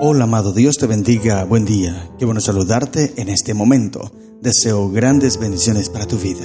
Hola amado, Dios te bendiga, buen día, qué bueno saludarte en este momento. Deseo grandes bendiciones para tu vida.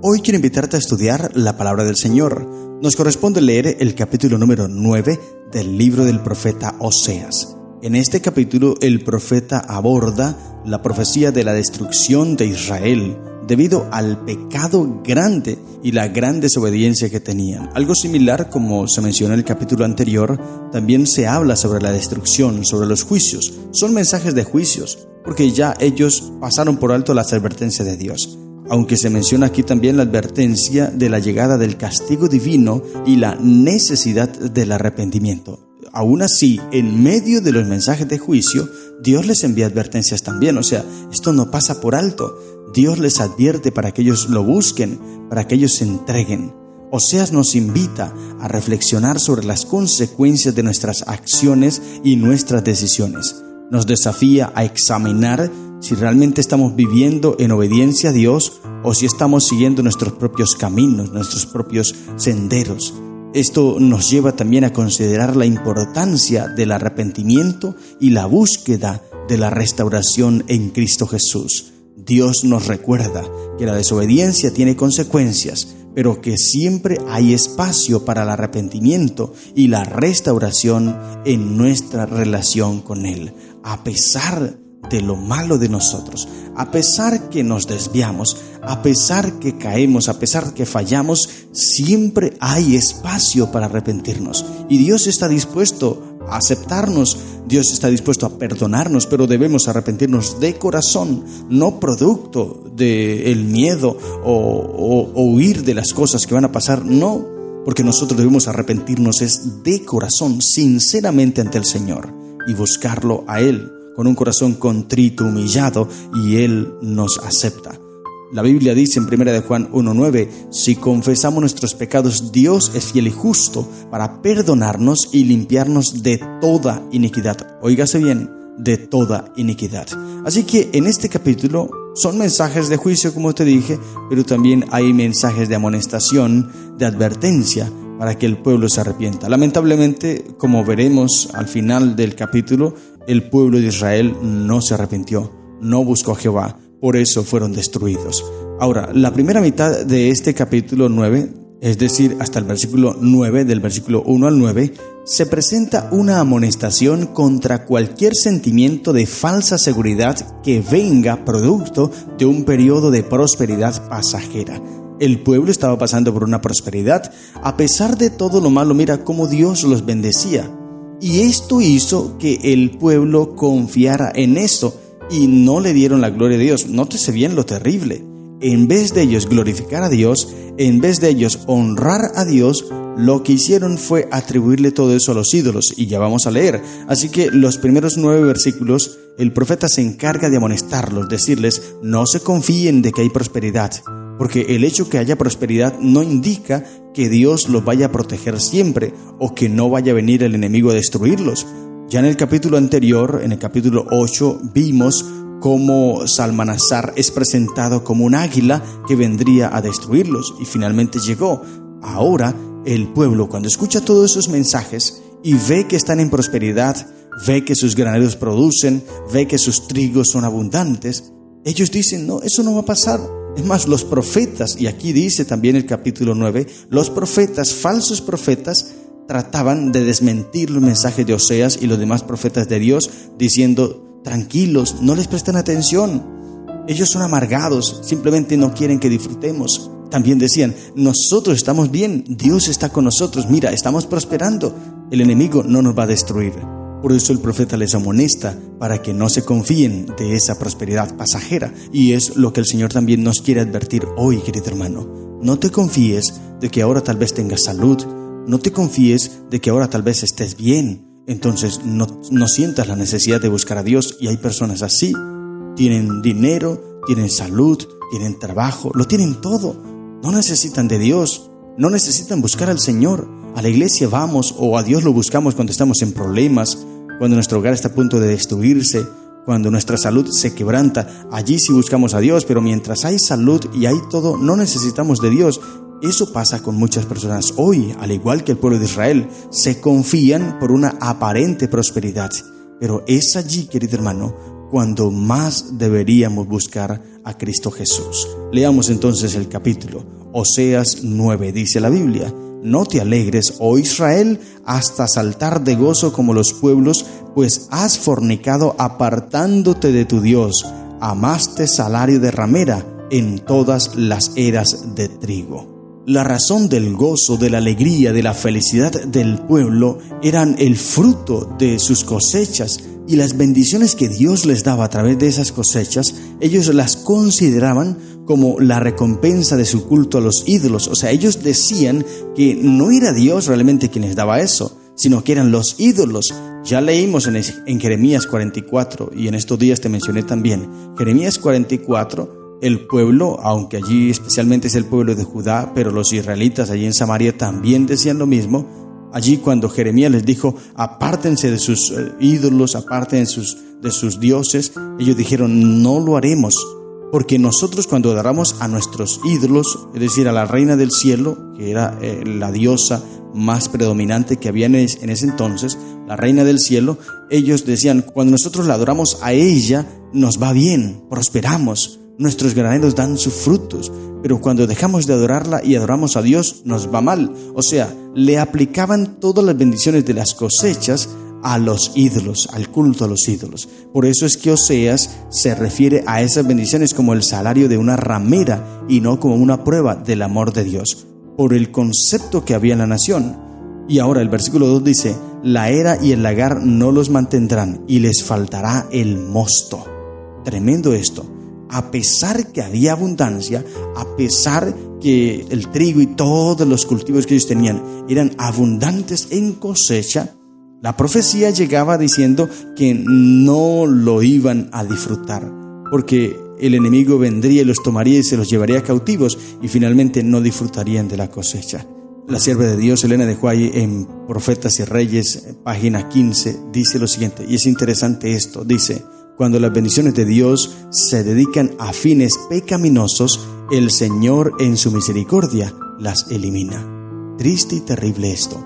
Hoy quiero invitarte a estudiar la palabra del Señor. Nos corresponde leer el capítulo número 9 del libro del profeta Oseas. En este capítulo el profeta aborda la profecía de la destrucción de Israel debido al pecado grande y la gran desobediencia que tenían. Algo similar, como se mencionó en el capítulo anterior, también se habla sobre la destrucción, sobre los juicios. Son mensajes de juicios, porque ya ellos pasaron por alto las advertencias de Dios. Aunque se menciona aquí también la advertencia de la llegada del castigo divino y la necesidad del arrepentimiento. Aún así, en medio de los mensajes de juicio, Dios les envía advertencias también. O sea, esto no pasa por alto. Dios les advierte para que ellos lo busquen, para que ellos se entreguen. Oseas nos invita a reflexionar sobre las consecuencias de nuestras acciones y nuestras decisiones. Nos desafía a examinar si realmente estamos viviendo en obediencia a Dios o si estamos siguiendo nuestros propios caminos, nuestros propios senderos. Esto nos lleva también a considerar la importancia del arrepentimiento y la búsqueda de la restauración en Cristo Jesús. Dios nos recuerda que la desobediencia tiene consecuencias, pero que siempre hay espacio para el arrepentimiento y la restauración en nuestra relación con Él. A pesar de lo malo de nosotros, a pesar que nos desviamos, a pesar que caemos, a pesar que fallamos, siempre hay espacio para arrepentirnos. Y Dios está dispuesto a aceptarnos, Dios está dispuesto a perdonarnos, pero debemos arrepentirnos de corazón, no producto del miedo o huir de las cosas que van a pasar, no, porque nosotros debemos arrepentirnos es de corazón, sinceramente ante el Señor y buscarlo a Él con un corazón contrito, humillado, y Él nos acepta. La Biblia dice en 1 Juan 1:9, si confesamos nuestros pecados, Dios es fiel y justo para perdonarnos y limpiarnos de toda iniquidad. Óigase bien, de toda iniquidad. Así que en este capítulo son mensajes de juicio, como te dije, pero también hay mensajes de amonestación, de advertencia, para que el pueblo se arrepienta. Lamentablemente, como veremos al final del capítulo, el pueblo de Israel no se arrepintió, no buscó a Jehová. Por eso fueron destruidos. Ahora, la primera mitad de este capítulo 9, es decir, hasta el versículo 9, del versículo 1 al 9, se presenta una amonestación contra cualquier sentimiento de falsa seguridad que venga producto de un periodo de prosperidad pasajera. El pueblo estaba pasando por una prosperidad. A pesar de todo lo malo, mira cómo Dios los bendecía. Y esto hizo que el pueblo confiara en esto y no le dieron la gloria a Dios. Nótese bien lo terrible. En vez de ellos glorificar a Dios, en vez de ellos honrar a Dios, lo que hicieron fue atribuirle todo eso a los ídolos. Y ya vamos a leer. Así que los primeros 9 versículos, el profeta se encarga de amonestarlos, decirles, no se confíen de que hay prosperidad. Porque el hecho que haya prosperidad no indica que Dios los vaya a proteger siempre o que no vaya a venir el enemigo a destruirlos. Ya en el capítulo anterior, en el capítulo 8, vimos cómo Salmanasar es presentado como un águila que vendría a destruirlos y finalmente llegó. Ahora el pueblo, cuando escucha todos esos mensajes y ve que están en prosperidad, ve que sus graneros producen, ve que sus trigos son abundantes, ellos dicen, no, eso no va a pasar. Es más, los profetas, y aquí dice también el capítulo 9, los profetas, falsos profetas, trataban de desmentir los mensajes de Oseas y los demás profetas de Dios, diciendo, tranquilos, no les presten atención. Ellos son amargados, simplemente no quieren que disfrutemos. También decían, nosotros estamos bien, Dios está con nosotros, mira, estamos prosperando, el enemigo no nos va a destruir. Por eso el profeta les amonesta para que no se confíen de esa prosperidad pasajera. Y es lo que el Señor también nos quiere advertir hoy, querido hermano. No te confíes de que ahora tal vez tengas salud. No te confíes de que ahora tal vez estés bien. Entonces no sientas la necesidad de buscar a Dios. Y hay personas así. Tienen dinero, tienen salud, tienen trabajo, lo tienen todo. No necesitan de Dios. No necesitan buscar al Señor. A la iglesia vamos o a Dios lo buscamos cuando estamos en problemas, cuando nuestro hogar está a punto de destruirse, cuando nuestra salud se quebranta. Allí sí buscamos a Dios, pero mientras hay salud y hay todo, no necesitamos de Dios. Eso pasa con muchas personas hoy, al igual que el pueblo de Israel. Se confían por una aparente prosperidad. pero es allí, querido hermano, cuando más deberíamos buscar a Cristo Jesús. Leamos entonces el capítulo. Oseas 9, dice la Biblia: no te alegres, oh Israel, hasta saltar de gozo como los pueblos, pues has fornicado apartándote de tu Dios, amaste salario de ramera en todas las eras de trigo. La razón del gozo, de la alegría, de la felicidad del pueblo eran el fruto de sus cosechas, y las bendiciones que Dios les daba a través de esas cosechas, ellos las consideraban como la recompensa de su culto a los ídolos. O sea, ellos decían que no era Dios realmente quien les daba eso, sino que eran los ídolos. Ya leímos en Jeremías 44, y en estos días te mencioné también, Jeremías 44, el pueblo, aunque allí especialmente es el pueblo de Judá, pero los israelitas allí en Samaria también decían lo mismo. Allí cuando Jeremías les dijo, apártense de sus ídolos, apártense de sus dioses, ellos dijeron, no lo haremos, porque nosotros cuando adoramos a nuestros ídolos, es decir, a la reina del cielo, que era la diosa más predominante que había en ese entonces, la reina del cielo, ellos decían, cuando nosotros la adoramos a ella, nos va bien, prosperamos, nuestros graneros dan sus frutos, pero cuando dejamos de adorarla y adoramos a Dios, nos va mal. O sea, le aplicaban todas las bendiciones de las cosechas a los ídolos, al culto a los ídolos. Por eso es que Oseas se refiere a esas bendiciones como el salario de una ramera y no como una prueba del amor de Dios, por el concepto que había en la nación. Y ahora el versículo 2 dice, la era y el lagar no los mantendrán y les faltará el mosto. Tremendo esto. A pesar que había abundancia, a pesar que el trigo y todos los cultivos que ellos tenían eran abundantes en cosecha, la profecía llegaba diciendo que no lo iban a disfrutar, porque el enemigo vendría y los tomaría y se los llevaría cautivos y finalmente no disfrutarían de la cosecha. La sierva de Dios, Elena de White, en Profetas y Reyes, página 15, dice lo siguiente, y es interesante esto, dice: cuando las bendiciones de Dios se dedican a fines pecaminosos, el Señor en su misericordia las elimina. Triste y terrible esto.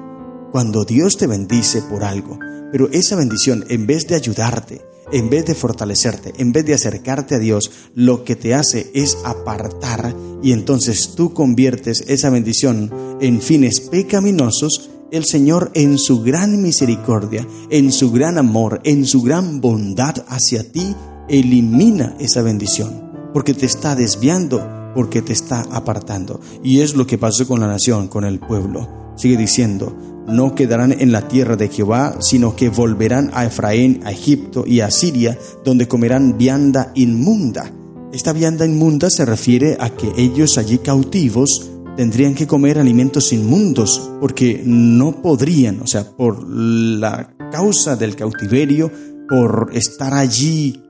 Cuando Dios te bendice por algo, pero esa bendición, en vez de ayudarte, en vez de fortalecerte, en vez de acercarte a Dios, lo que te hace es apartar, y entonces tú conviertes esa bendición en fines pecaminosos, el Señor en su gran misericordia, en su gran amor, en su gran bondad hacia ti, elimina esa bendición, porque te está desviando, porque te está apartando. Y es lo que pasó con la nación, con el pueblo. Sigue diciendo, no quedarán en la tierra de Jehová, sino que volverán a Efraín, a Egipto y a Siria, donde comerán vianda inmunda. Esta vianda inmunda se refiere a que ellos allí cautivos tendrían que comer alimentos inmundos, porque no podrían, o sea, por la causa del cautiverio, por estar allí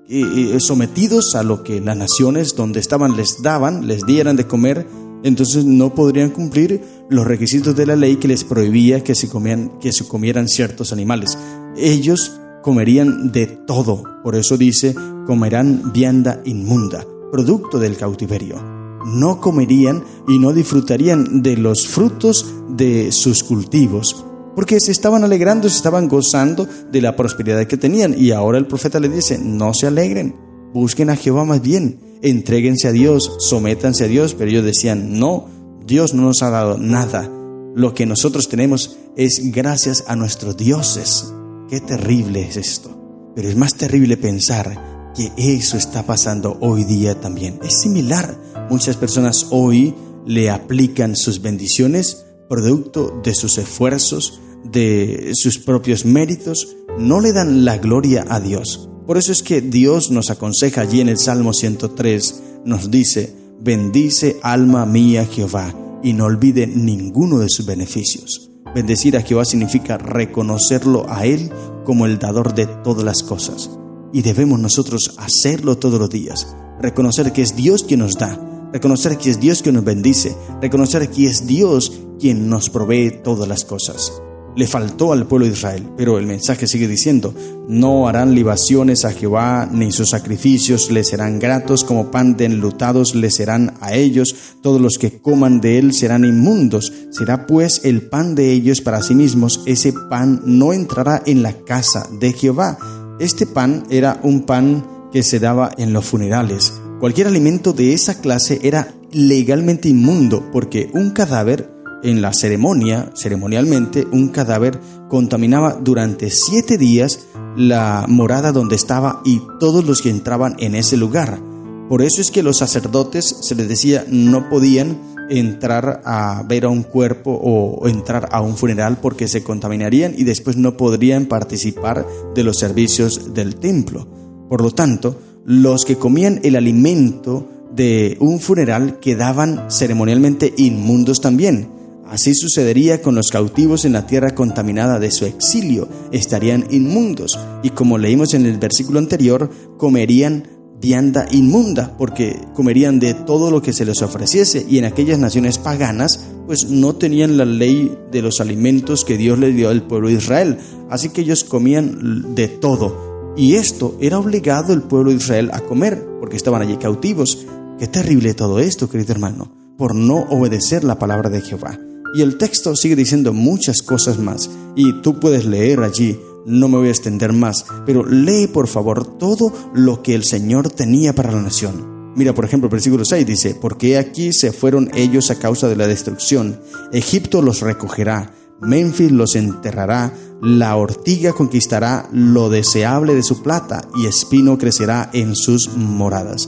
sometidos a lo que las naciones donde estaban les dieran de comer, entonces no podrían cumplir los requisitos de la ley que les prohibía que se comieran ciertos animales. Ellos comerían de todo, por eso dice, comerán vianda inmunda, producto del cautiverio. No comerían y no disfrutarían de los frutos de sus cultivos, porque se estaban alegrando, se estaban gozando de la prosperidad que tenían. Y ahora el profeta les dice, no se alegren, busquen a Jehová más bien, entréguense a Dios, sométanse a Dios. Pero ellos decían, no, Dios no nos ha dado nada, lo que nosotros tenemos es gracias a nuestros dioses. Qué terrible es esto, pero es más terrible pensar que eso está pasando hoy día también. Es similar. Muchas personas hoy le aplican sus bendiciones producto de sus esfuerzos, de sus propios méritos, no le dan la gloria a Dios. Por eso es que Dios nos aconseja allí en el Salmo 103, nos dice, bendice alma mía Jehová y no olvide ninguno de sus beneficios. Bendecir a Jehová significa reconocerlo a Él como el dador de todas las cosas. Y debemos nosotros hacerlo todos los días, reconocer que es Dios quien nos da, reconocer que es Dios quien nos bendice, reconocer que es Dios quien nos provee todas las cosas. Le faltó al pueblo de Israel, pero el mensaje sigue diciendo, no harán libaciones a Jehová, ni sus sacrificios les serán gratos, como pan de enlutados les serán a ellos, todos los que coman de él serán inmundos, será pues el pan de ellos para sí mismos, ese pan no entrará en la casa de Jehová. Este pan era un pan que se daba en los funerales. Cualquier alimento de esa clase era legalmente inmundo, porque un cadáver en la ceremonialmente, un cadáver contaminaba durante 7 días la morada donde estaba y todos los que entraban en ese lugar. Por eso es que los sacerdotes, se les decía, no podían entrar a ver a un cuerpo o entrar a un funeral porque se contaminarían y después no podrían participar de los servicios del templo. Por lo tanto, los que comían el alimento de un funeral quedaban ceremonialmente inmundos también. Así sucedería con los cautivos en la tierra contaminada de su exilio, estarían inmundos, y como leímos en el versículo anterior, comerían vianda inmunda, porque comerían de todo lo que se les ofreciese, y en aquellas naciones paganas, pues no tenían la ley de los alimentos que Dios les dio al pueblo de Israel, así que ellos comían de todo, y esto era obligado el pueblo de Israel a comer, porque estaban allí cautivos. Qué terrible todo esto, querido hermano, por no obedecer la palabra de Jehová. Y el texto sigue diciendo muchas cosas más, y tú puedes leer allí, no me voy a extender más, pero lee por favor todo lo que el Señor tenía para la nación. Mira, por ejemplo, el versículo 6 dice, porque aquí se fueron ellos a causa de la destrucción, Egipto los recogerá, Memphis los enterrará, la ortiga conquistará lo deseable de su plata, y espino crecerá en sus moradas.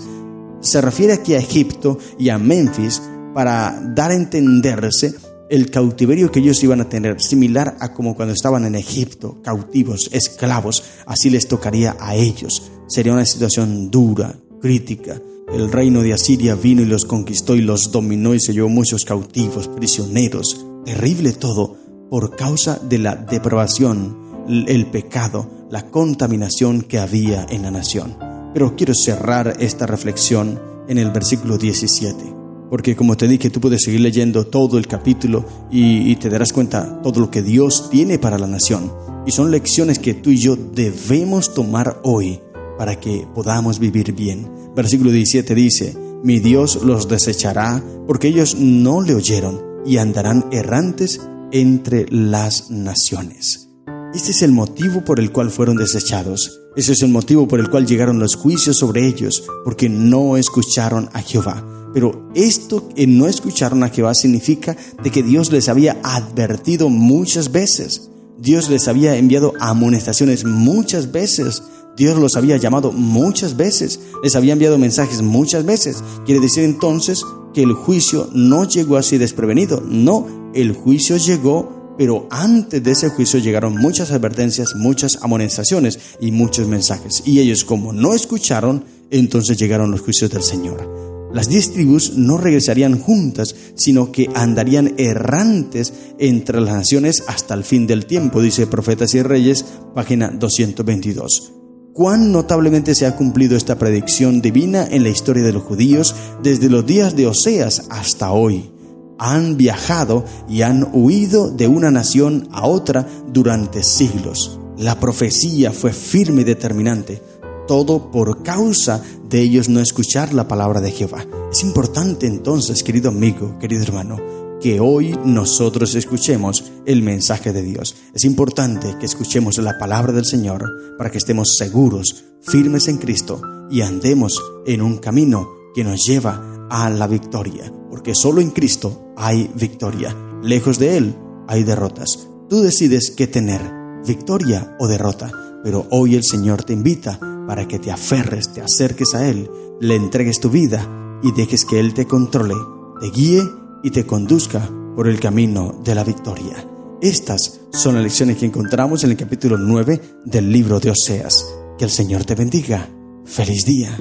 Se refiere aquí a Egipto y a Memphis para dar a entenderse el cautiverio que ellos iban a tener, similar a como cuando estaban en Egipto, cautivos, esclavos, así les tocaría a ellos. Sería una situación dura, crítica. El reino de Asiria vino y los conquistó y los dominó y se llevó muchos cautivos, prisioneros. Terrible todo por causa de la depravación, el pecado, la contaminación que había en la nación. Pero quiero cerrar esta reflexión en el versículo 17. Porque como te dije, tú puedes seguir leyendo todo el capítulo y te darás cuenta todo lo que Dios tiene para la nación. Y son lecciones que tú y yo debemos tomar hoy para que podamos vivir bien. Versículo 17 dice, mi Dios los desechará porque ellos no le oyeron y andarán errantes entre las naciones. Este es el motivo por el cual fueron desechados. Ese es el motivo por el cual llegaron los juicios sobre ellos, porque no escucharon a Jehová. Pero esto que no escucharon a Jehová significa de que Dios les había advertido muchas veces. Dios les había enviado amonestaciones muchas veces. Dios los había llamado muchas veces. Les había enviado mensajes muchas veces. Quiere decir entonces que el juicio no llegó así desprevenido. No, el juicio llegó, pero antes de ese juicio llegaron muchas advertencias, muchas amonestaciones y muchos mensajes. Y ellos, como no escucharon, entonces llegaron los juicios del Señor. Las 10 tribus no regresarían juntas, sino que andarían errantes entre las naciones hasta el fin del tiempo, dice Profetas y Reyes, página 222. ¿Cuán notablemente se ha cumplido esta predicción divina en la historia de los judíos desde los días de Oseas hasta hoy? Han viajado y han huido de una nación a otra durante siglos. La profecía fue firme y determinante. Todo por causa de ellos no escuchar la palabra de Jehová. Es importante entonces, querido amigo, querido hermano, que hoy nosotros escuchemos el mensaje de Dios. Es importante que escuchemos la palabra del Señor para que estemos seguros, firmes en Cristo y andemos en un camino que nos lleva a la victoria. Porque solo en Cristo hay victoria. Lejos de Él hay derrotas. Tú decides qué tener, victoria o derrota. Pero hoy el Señor te invita para que te aferres, te acerques a Él, le entregues tu vida y dejes que Él te controle, te guíe y te conduzca por el camino de la victoria. Estas son las lecciones que encontramos en el capítulo 9 del libro de Oseas. Que el Señor te bendiga. ¡Feliz día!